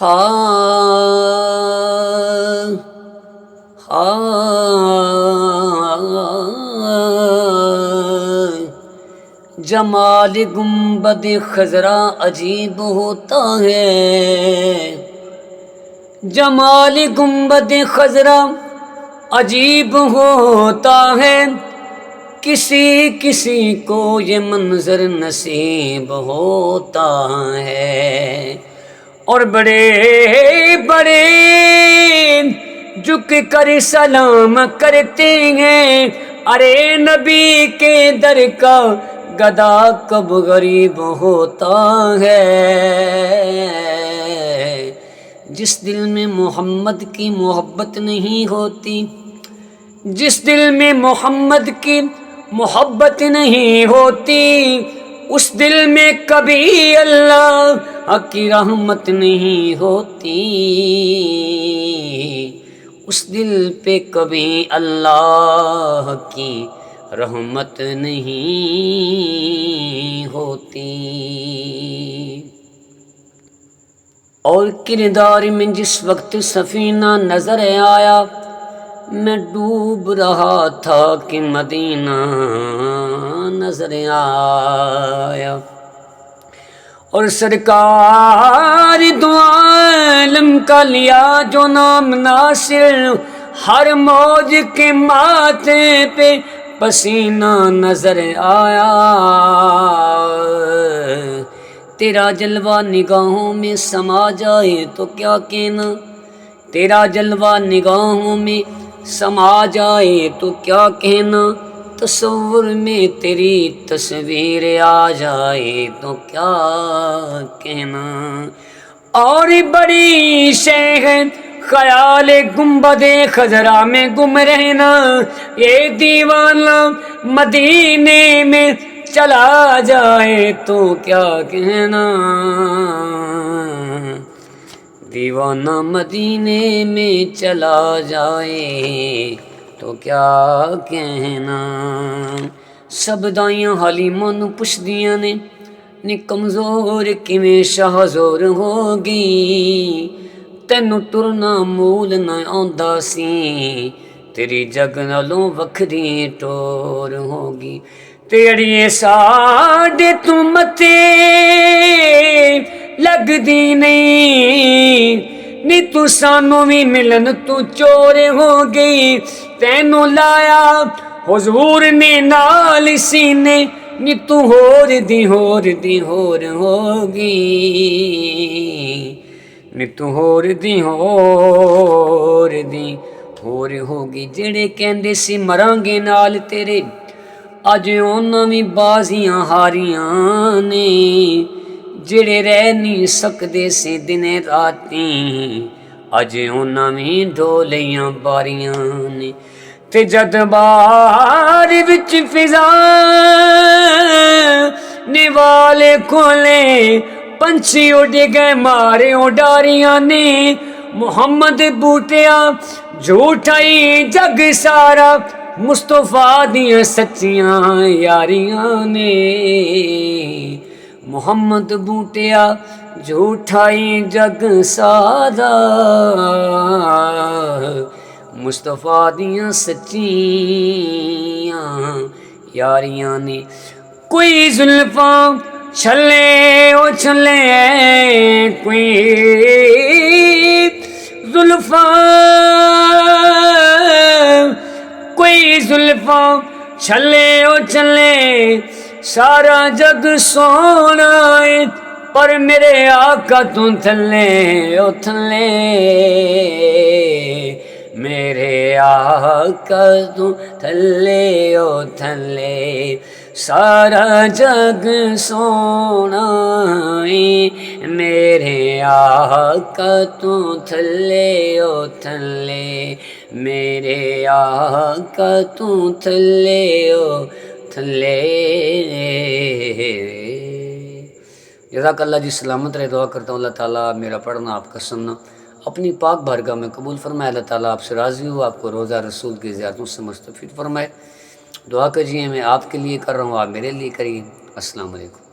ہاں جمال گنبد خضرا عجیب ہوتا ہے، جمال گنبد خضرا عجیب ہوتا ہے، کسی کسی کو یہ منظر نصیب ہوتا ہے، اور بڑے بڑے جھک کر سلام کرتے ہیں، ارے نبی کے در کا گدا کب غریب ہوتا ہے۔ جس دل میں محمد کی محبت نہیں ہوتی، جس دل میں محمد کی محبت نہیں ہوتی، اس دل میں کبھی اللہ کی رحمت نہیں ہوتی، اس دل پہ کبھی اللہ کی رحمت نہیں ہوتی۔ اور کردار میں جس وقت سفینہ نظر آیا، میں ڈوب رہا تھا کہ مدینہ نظر آیا، اور سرکار دو عالم کا لیا جو نام ناصر، ہر موج کے ماتھے پہ پسینہ نظر آیا، تیرا جلوہ نگاہوں میں سما جائے تو کیا کہنا، تیرا جلوہ نگاہوں میں سما جائے تو کیا کہنا، تصور میں تیری تصویر آ جائے تو کیا کہنا، اور بڑی شے ہے خیال گنبد خضرا میں گم رہنا، یہ دیوانہ مدینے میں چلا جائے تو کیا کہنا، دیوانہ مدینے میں چلا جائے تو کیا کہنا۔ سب دائیاں حلیمہ نو پوچھ دیاں نے کمزور کیویں شاہ زور ہوگی، تینوں ٹرنا مول نہ آندا سی، تیری جگ نالوں وکھری ٹور ہوگی، تیڑیے ساڈے تو متے لگدی نہیں، نی تو سانوں بھی ملن تو چور ہو گئی، تینوں لایا حضور نے نال سینے، نی تو ہور دی ہوگی، نی تو ہور دی ہوگی، جڑے کہندے سی مرانگے نال تیرے، اج انہاں وی بازیاں ہاریاں نے، جڑے رہ نہیں سکدے سی دنے راتیں، اج انہاں وی ڈولیاں باریاں نے، تے جد بار وچ فضا نے والے کھولے، پنچھی اڈ گئے مارے اڈاریاں نے، محمد بوٹیا جھوٹائی جگ سارا، مصطفیٰ دیاں سچیاں یاریاں نے، محمد بوٹیا جھوٹائی جگ سارا، مصطفیٰ دیاں سچیاں یاریاں نے، کوئی زلفاں چھلے او چھلے، کوئی زلفاں چھلے او چھلے، سارا جگ سونا ہے، پر میرے آقا تو تھلے او تھلے، میرے آقا تو تھلے او تھلے، سارا جگ سونا ہے، میرے آقا تو تھلے او تھلے، میرے آقا تو تھلے او تھلے۔ جزاک اللہ جی، سلامت رہے، دعا کرتا ہوں اللہ تعالیٰ میرا پڑھنا آپ کا سننا اپنی پاک بارگاہ میں قبول فرمائے، اللہ تعالیٰ آپ سے راضی ہو، آپ کو روزہ رسول کی زیارتوں سے مستفید فرمائے، دعا کیجیے، میں آپ کے لیے کر رہا ہوں، آپ میرے لیے کریے۔ السلام علیکم۔